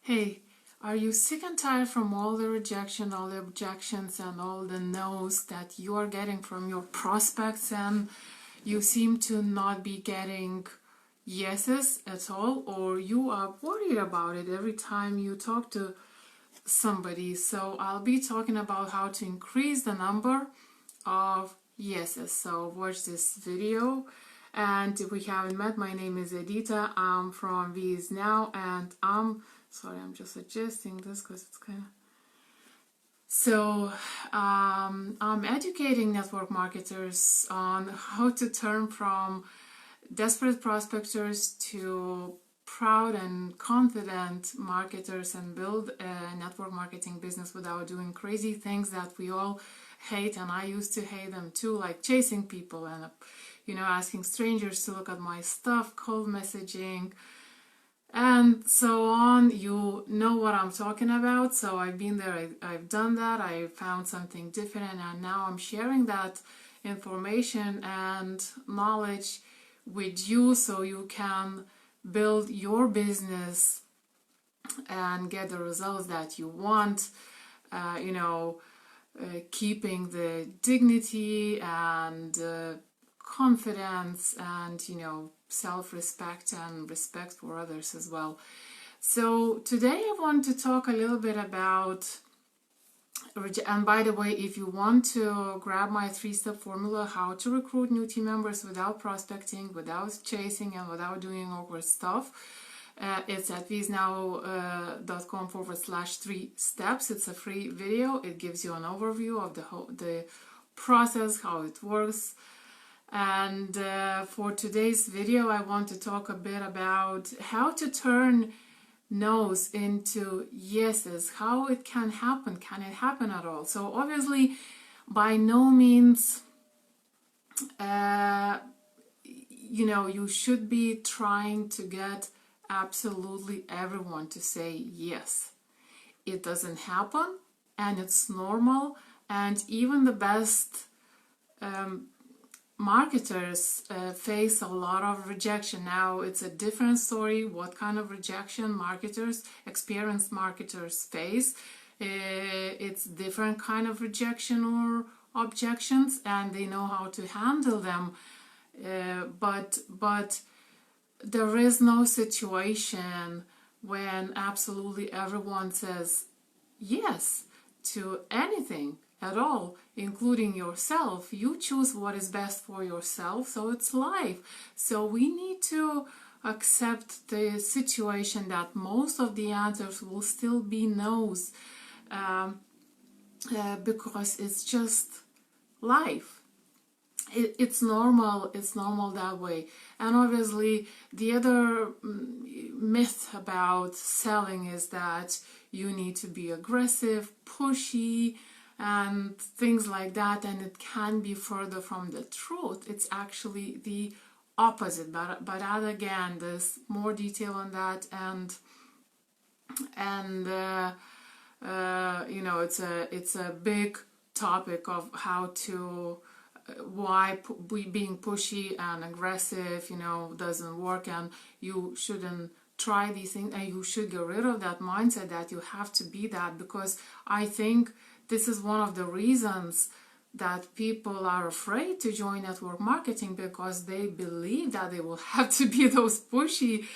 Hey, are you sick and tired from all the rejection, all the objections, and all the no's that you are getting from your prospects, and you seem to not be getting yeses at all, or you are worried about it every time you talk to somebody? So I'll be talking about how to increase the number of yeses. So watch this video. And if we haven't met, my name is Edita. I'm from VIE now, and I'm just adjusting this because it's kind of... So I'm educating network marketers on how to turn from desperate prospectors to proud and confident marketers and build a network marketing business without doing crazy things that we all hate, and I used to hate them too, like chasing people and asking strangers to look at my stuff, cold messaging, and so on. You know what I'm talking about. So I've been there, I've done that, I found something different, and now I'm sharing that information and knowledge with you so you can build your business and get the results that you want, keeping the dignity and confidence and self-respect and respect for others as well. So today I want to talk a little bit about, and by the way, if you want to grab my 3-step formula how to recruit new team members without prospecting, without chasing, and without doing awkward stuff, it's at viesnow.com/3 steps. It's a free video. It gives you an overview of the process, how it works. And for today's video, I want to talk a bit about how to turn no's into yeses, how it can happen. Can it happen at all? So obviously, by no means, you should be trying to get absolutely everyone to say yes. It doesn't happen, and it's normal, and even the best marketers face a lot of rejection. Now it's a different story what kind of rejection experienced marketers face. It's different kind of rejection or objections, and they know how to handle them, but there is no situation when absolutely everyone says yes to anything at all, including yourself. You choose what is best for yourself, so it's life. So we need to accept the situation that most of the answers will still be no's, because it's just life. It's normal that way. And obviously the other myth about selling is that you need to be aggressive, pushy, and things like that, and it can be further from the truth. It's actually the opposite, but again, there's more detail on that, and it's a big topic of how to why being pushy and aggressive doesn't work, and you shouldn't try these things, and you should get rid of that mindset that you have to be that, because I think this is one of the reasons that people are afraid to join network marketing, because they believe that they will have to be those pushy,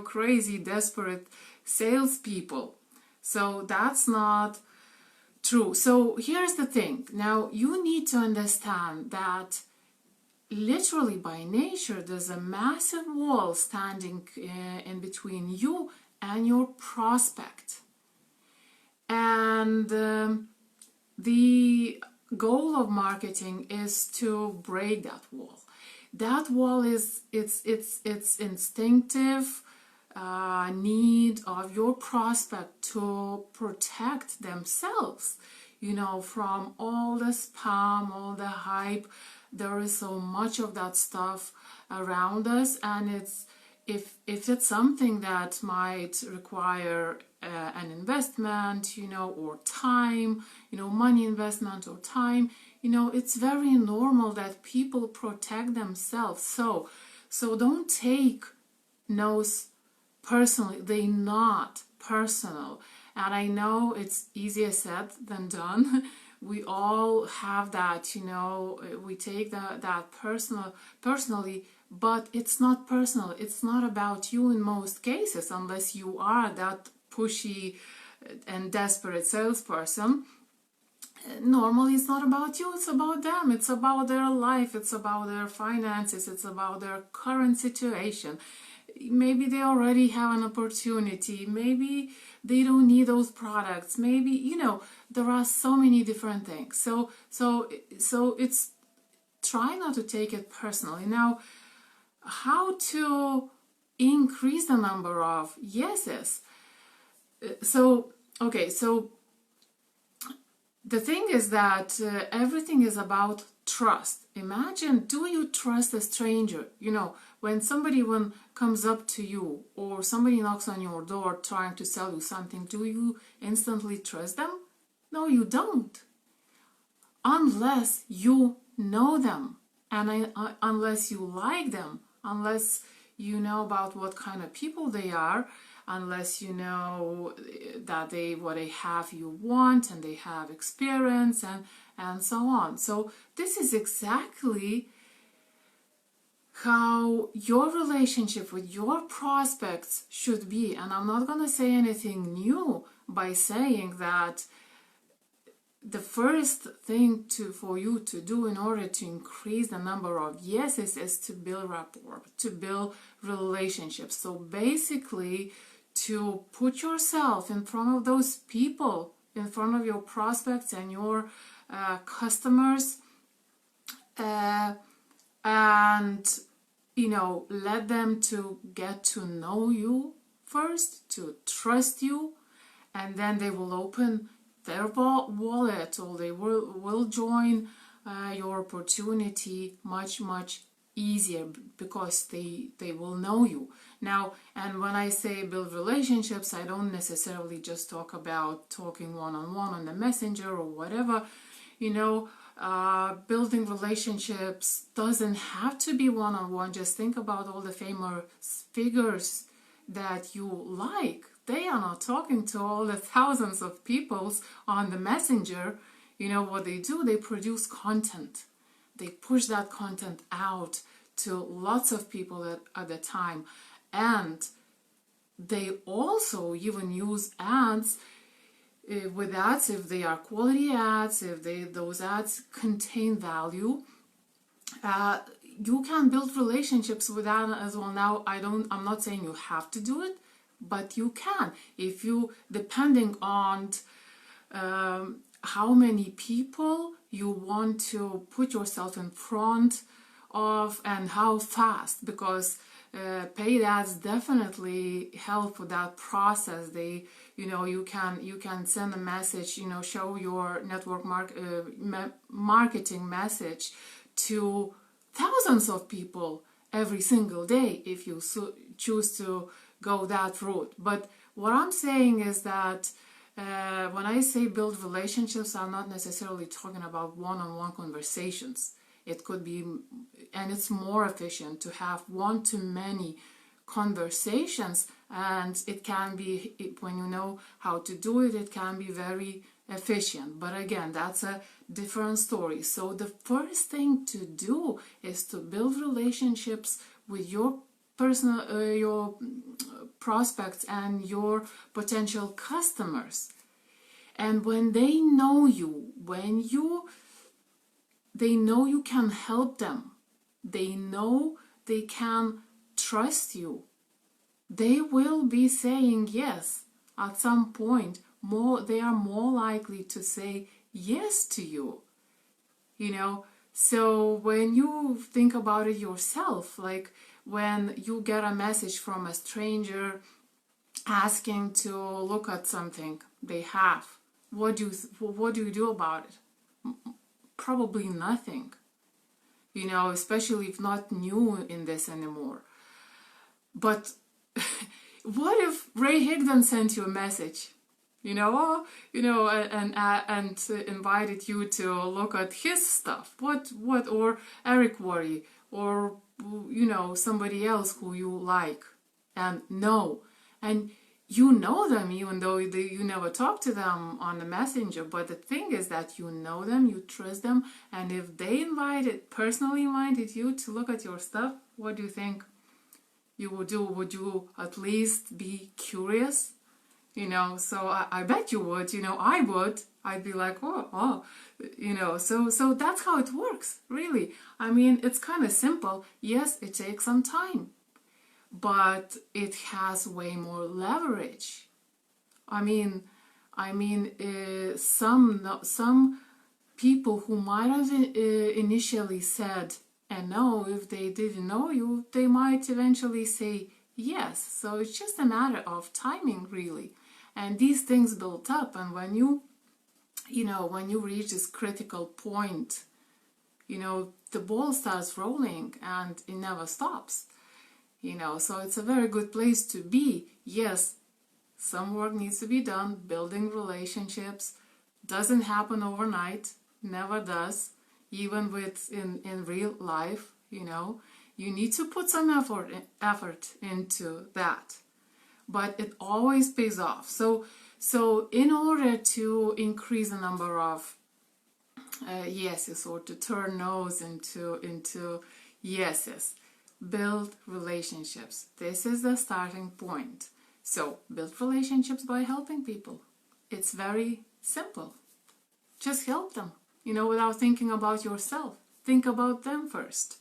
crazy, desperate salespeople. So that's not true. So here's the thing. Now you need to understand that literally by nature there's a massive wall standing in between you and your prospect. And the goal of marketing is to break that wall. That wall is it's instinctive need of your prospect to protect themselves, from all the spam, all the hype. There is so much of that stuff around us, and if it's something that might require an investment, or time, money investment or time, it's very normal that people protect themselves. So don't take no's personally. They're not personal. And I know it's easier said than done. We all have that, you know, we take that personally, but it's not personal. It's not about you in most cases, unless you are that pushy and desperate salesperson. Normally it's not about you, it's about them, it's about their life, it's about their finances, it's about their current situation. Maybe they already have an opportunity, maybe they don't need those products, maybe, you know, there are so many different things. So it's, try not to take it personally. Now, how to increase the number of yeses? So the thing is that everything is about trust. Imagine, do you trust a stranger? You know, when somebody comes up to you, or somebody knocks on your door trying to sell you something, do you instantly trust them? No, you don't. Unless you know them, and unless you like them, unless you know about what kind of people they are, unless you know that what they have you want, and they have experience, and so on. So this is exactly how your relationship with your prospects should be. And I'm not going to say anything new by saying that the first thing for you to do in order to increase the number of yeses is to build rapport, to build relationships. So basically, to put yourself in front of those people, in front of your prospects and your customers, and, you know, let them to get to know you first, to trust you, and then they will open their wallet, or they will join your opportunity much easier, because they will know you. Now, and when I say build relationships, I don't necessarily just talk about talking one-on-one on the messenger or whatever. You know, building relationships doesn't have to be one-on-one. Just think about all the famous figures that you like. They are not talking to all the thousands of people on the messenger. You know what they do? They produce content. They push that content out to lots of people at a time. And they also even use ads. With ads, if they are quality ads, if those ads contain value, you can build relationships with that as well. Now, I'm not saying you have to do it, but you can, if you, depending on how many people you want to put yourself in front of, and how fast, because paid ads definitely help with that process. They, you know, you can send a message, you know, show your network marketing message to thousands of people every single day if you choose to go that route. But what I'm saying is that when I say build relationships, I'm not necessarily talking about one-on-one conversations. It could be, and it's more efficient to have one-to-many conversations, and it can be, when you know how to do it, it can be very efficient. But again, that's a different story. So the first thing to do is to build relationships with your your prospects and your potential customers. And when they know you, they know you can help them, they know they can trust you, they will be saying yes at some point. They are more likely to say yes to you, you know. So when you think about it yourself, like when you get a message from a stranger asking to look at something they have, what do you do about it? Probably nothing, you know, especially if not new in this anymore. But what if Ray Higdon sent you a message, you know, and invited you to look at his stuff? What, or Eric Worre, or, you know, somebody else who you like and know, and you know them even though you never talk to them on the messenger, but the thing is that you know them, you trust them, and if they personally invited you to look at your stuff, what do you think you would do? Would you at least be curious? So I bet you would, I would. I'd be like, oh, so that's how it works, really. I mean, it's kind of simple. Yes, it takes some time, but it has way more leverage. I mean, some people who might have initially said and no, if they didn't know you, they might eventually say yes. So it's just a matter of timing, really. And these things build up, and when you reach this critical point, the ball starts rolling and it never stops. So it's a very good place to be. Yes, some work needs to be done. Building relationships doesn't happen overnight, never does. Even in real life, you need to put some effort into that. But it always pays off. So in order to increase the number of yeses, or to turn no's into yeses, build relationships. This is the starting point. So build relationships by helping people. It's very simple. Just help them, without thinking about yourself. Think about them first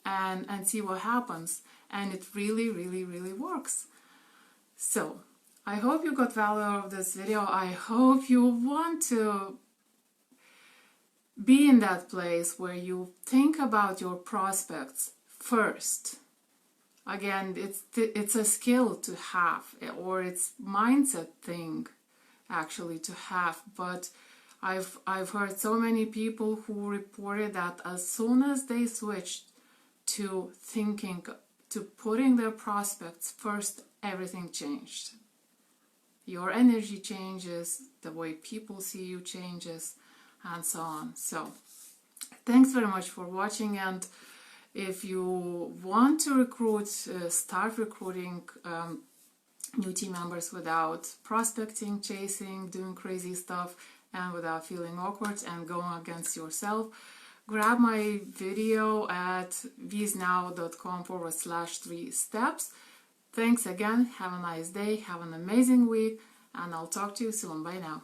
and see what happens. And it really, really, really works. So I hope you got value out of this video. I hope you want to be in that place where you think about your prospects first. Again, it's a skill to have, or it's mindset thing actually to have. But I've heard so many people who reported that as soon as they switched to putting their prospects first, everything changed. Your energy changes, the way people see you changes, and so on. So thanks very much for watching, and if you want to start recruiting new team members without prospecting, chasing, doing crazy stuff, and without feeling awkward and going against yourself, grab my video at visnow.com/3 steps. Thanks again. Have a nice day. Have an amazing week. And I'll talk to you soon. Bye now.